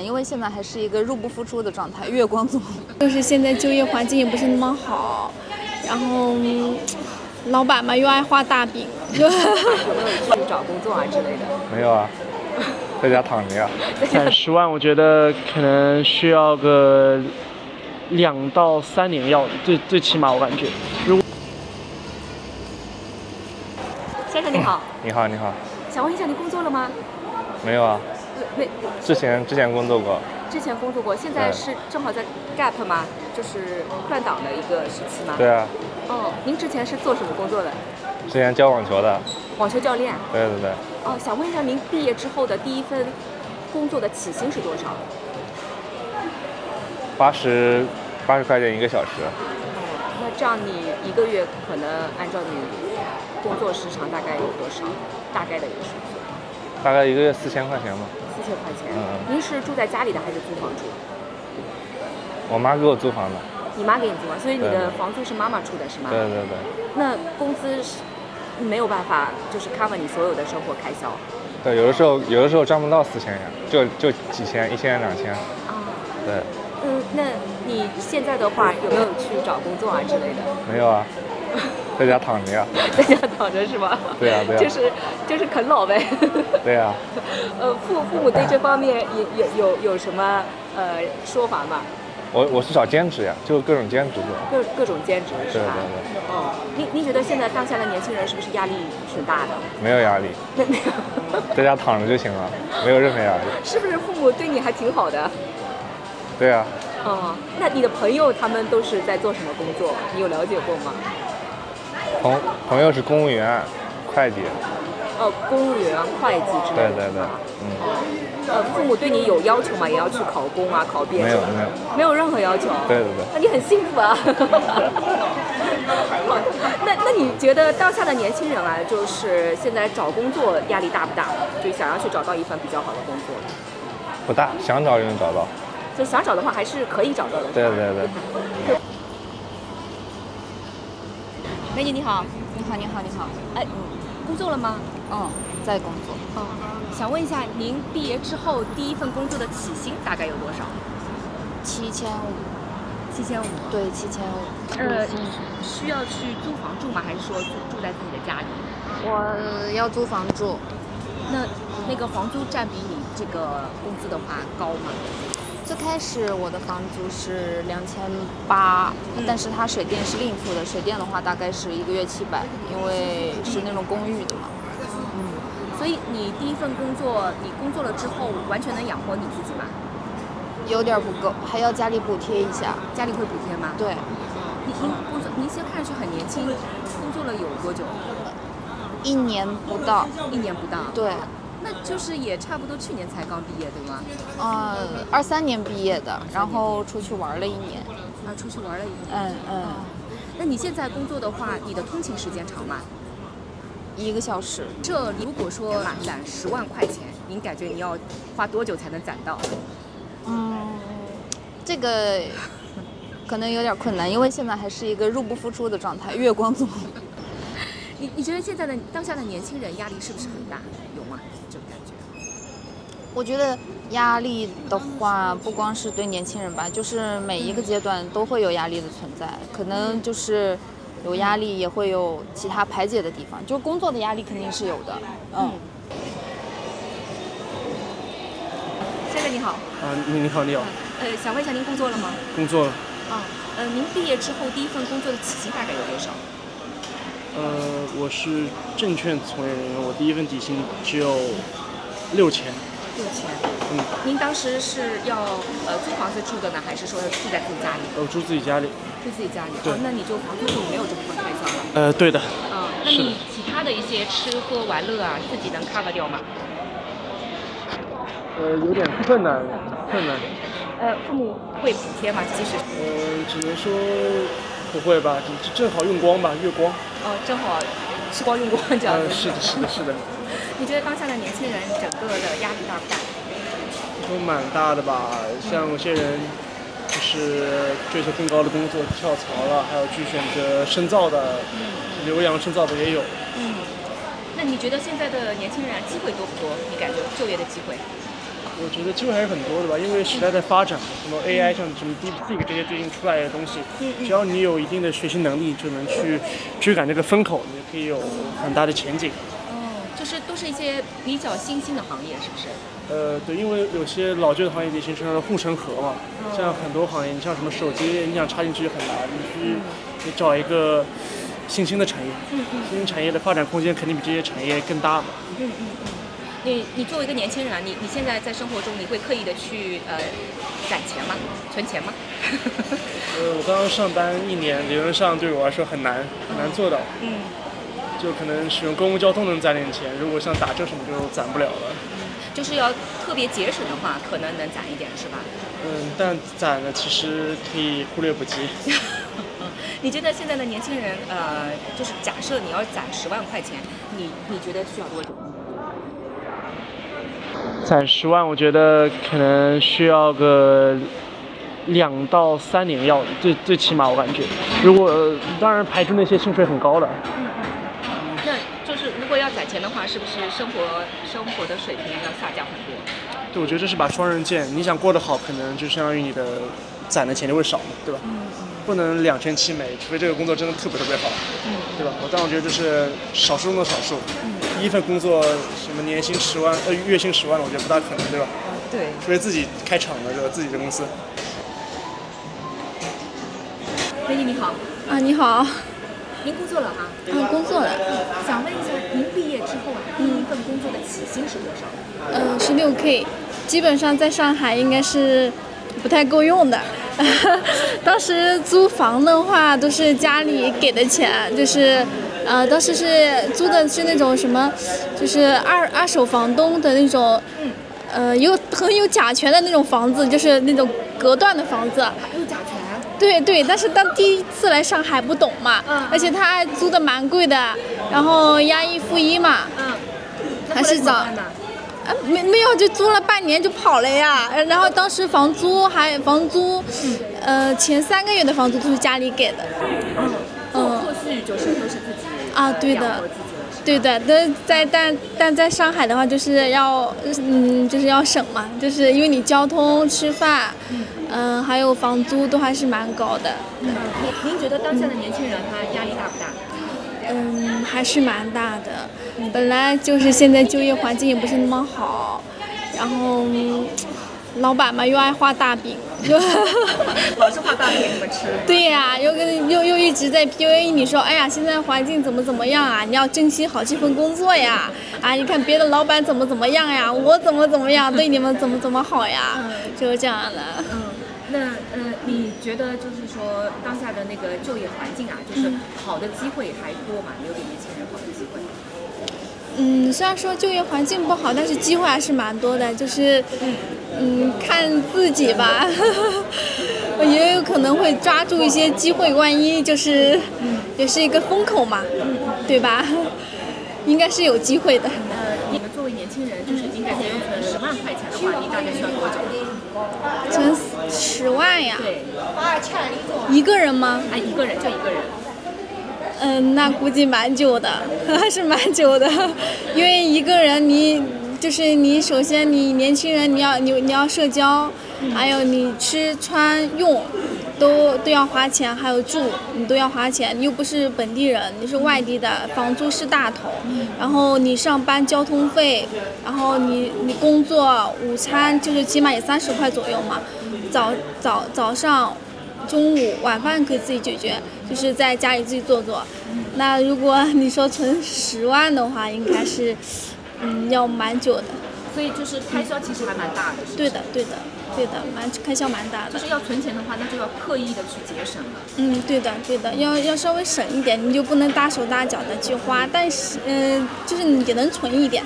因为现在还是一个入不敷出的状态，月光族。就是现在就业环境也不是那么好，然后老板嘛又爱画大饼，就有没有去找工作啊之类的？没有啊，在家躺着呀。10万，我觉得可能需要个2到3年要最起码我感觉。如果先生你好，你好，你好。想问一下，您工作了吗？没有啊。没。之前工作过。之前工作过，现在是正好在 gap 吗？就是断档的一个时期吗？对啊。哦，您之前是做什么工作的？之前教网球的。网球教练。对对对。哦，想问一下，您毕业之后的第一份工作的起薪是多少？80块钱1个小时。那这样你一个月可能按照你工作时长大概有多少？大概的一个数字？大概一个月4000块钱吧。4000块钱。您是住在家里的还是租房住？我妈给我租房的。你妈给你租房，所以你的房租是妈妈出的是吗？对对对。那工资是没有办法就是 cover 你所有的生活开销。对，有的时候赚不到4000呀，就几千，1000、2000。啊。对。那你现在的话有没有去找工作啊之类的？没有啊，在家躺着呀。在家躺着是吧？对啊对啊。就是啃老呗。对啊。父母对这方面有什么说法吗？我是找兼职呀，就各种兼职做。各种兼职是吧？对对对。哦，您觉得现在当下的年轻人是不是压力挺大的？没有压力。没有。在家躺着就行了，没有任何压力。是不是父母对你还挺好的？对啊。哦，那你的朋友他们都是在做什么工作？你有了解过吗？朋友是公务员、会计。公务员、会计之类的。对对对。父母对你有要求吗？也要去考公啊、考编？没有任何要求。对对对。那你很幸福啊。那你觉得当下的年轻人啊，就是现在找工作压力大不大？就想要去找到一份比较好的工作。不大，想找就能找到。就想找的话，还是可以找到的。对对对。美女你好。你好，你好，你好。哎，工作了吗？在工作。想问一下，您毕业之后第一份工作的起薪大概有多少？7500。对，7500。需要去租房住吗？还是说住在自己的家里？我要租房住。那个房租占比你这个工资的话高吗？最开始我的房租是2800，但是它水电是另付的，水电的话大概是1个月700，因为是那种公寓的嘛。所以你第一份工作，你工作了之后完全能养活你自己吗？有点不够，还要家里补贴一下。家里会补贴吗？对。您现在看上去很年轻，工作了有多久？1年不到。1年不到。对。那就是也差不多去年才刚毕业，对吗？23年毕业的，然后出去玩了1年。出去玩了1年。那你现在工作的话，你的通勤时间长吗？1个小时。这如果说攒10万块钱，您感觉你要花多久才能攒到？这个可能有点困难，因为现在还是一个入不敷出的状态，月光族。你觉得现在的当下的年轻人压力是不是很大？有吗？这种感觉？我觉得压力的话，不光是对年轻人吧，就是每一个阶段都会有压力的存在。可能就是有压力，也会有其他排解的地方。就是工作的压力肯定是有的。先生你好。你好，你好。想问一下，您工作了吗？工作了。您毕业之后第一份工作的起薪大概有多少？我是证券从业人员，我第一份底薪只有6000。您当时是要租房子住的呢，还是说住在自己家里？住自己家里。住自己家里。那你就房租就没有这部分开销了？对的。那你其他的一些吃喝玩乐啊，自己能 cover 掉吗？有点困难。父母会补贴吗？即使只能说不会吧，正好用光吧，月光。正好吃光用光这样子。是的。你觉得当下的年轻人整个的压力大不大？都蛮大的吧，像有些人就是追求更高的工作跳槽了，还有去选择深造的，留洋深造的也有。那你觉得现在的年轻人机会多不多？你感觉就业的机会？我觉得机会还是很多的吧，因为时代在发展，什么 AI 像什么 DeepSeek 这些最近出来的东西，只要你有一定的学习能力，就能去追赶这个风口，你可以有很大的前景。就是都是一些比较新兴的行业，是不是？对，因为有些老旧的行业已经形成了护城河嘛，像很多行业，你像什么手机，你想插进去很难，你找一个新兴的产业，新兴产业的发展空间肯定比这些产业更大嘛。你作为一个年轻人啊，你现在在生活中，你会刻意的去攒钱吗？存钱吗？我刚刚上班1年，理论上对我来说很难做到。就可能使用公共交通能攒点钱，如果像打车什么就攒不了了。就是要特别节省的话，可能能攒一点，是吧？但攒的其实可以忽略不计。你觉得现在的年轻人，就是假设你要攒10万块钱，你觉得需要多久？攒10万，我觉得可能需要个2到3年要最起码我感觉。如果当然排除那些薪水很高的。那就是如果要攒钱的话，是不是生活的水平要下降很多？对，我觉得这是把双刃剑。你想过得好，可能就相当于你的攒的钱就会少嘛，对吧？不能两全其美，除非这个工作真的特别好，对吧？但我觉得这是少数中的少数。第一份工作什么年薪10万，月薪10万，我觉得不大可能，对吧？对。除非自己开厂的，对吧？自己的公司。美女你好。你好。您工作了哈？工作了。想问一下，您毕业之后啊，第一份工作的起薪是多少？16K， 基本上在上海应该是不太够用的。当时租房的话都是家里给的钱，就是当时是租的是那种什么，就是二手房东的那种，很有甲醛的那种房子，就是那种隔断的房子。有甲醛？对，但是第一次来上海不懂嘛，而且他还租的蛮贵的，然后押一付一嘛，还是早。没有，就租了半年就跑了呀。然后当时房租前3个月的房租都是家里给的。后续就是都是自己对的，对的。但在上海的话，就是要省嘛，就是因为你交通、吃饭，还有房租都还是蛮高的。您觉得当下的年轻人他压力大不大？还是蛮大的。本来就是现在就业环境也不是那么好，然后老板嘛又爱画大饼，老是画大饼给你们吃。对呀，又一直在 PUA 你说，哎呀，现在环境怎么样啊？你要珍惜好这份工作呀！你看别的老板怎么样呀？我怎么样，对你们怎么好呀？就是这样的。那你觉得就是说当下的那个就业环境啊，就是好的机会还多吗？留给年轻人好的机会？虽然说就业环境不好，但是机会还是蛮多的，就是看自己吧，也有可能会抓住一些机会，万一就是也是一个风口嘛，对吧？应该是有机会的。你们作为年轻人，就是应该存10万块钱的话，你大概需要多久？存10万呀？对。一个人吗？一个人就一个人。那估计蛮久的，还是蛮久的，因为一个人你首先你年轻人你要社交，还有你吃穿用都要花钱，还有住你都要花钱，你又不是本地人，你是外地的，房租是大头，然后你上班交通费，然后你工作午餐就是起码也30块左右嘛，早上。中午晚饭可以自己解决，就是在家里自己做。那如果你说存10万的话，应该是要蛮久的。所以就是开销其实还蛮大的。对的，开销蛮大的。就是要存钱的话，那就要刻意的去节省了。对的，要稍微省一点，你就不能大手大脚的去花，但是就是你也能存一点。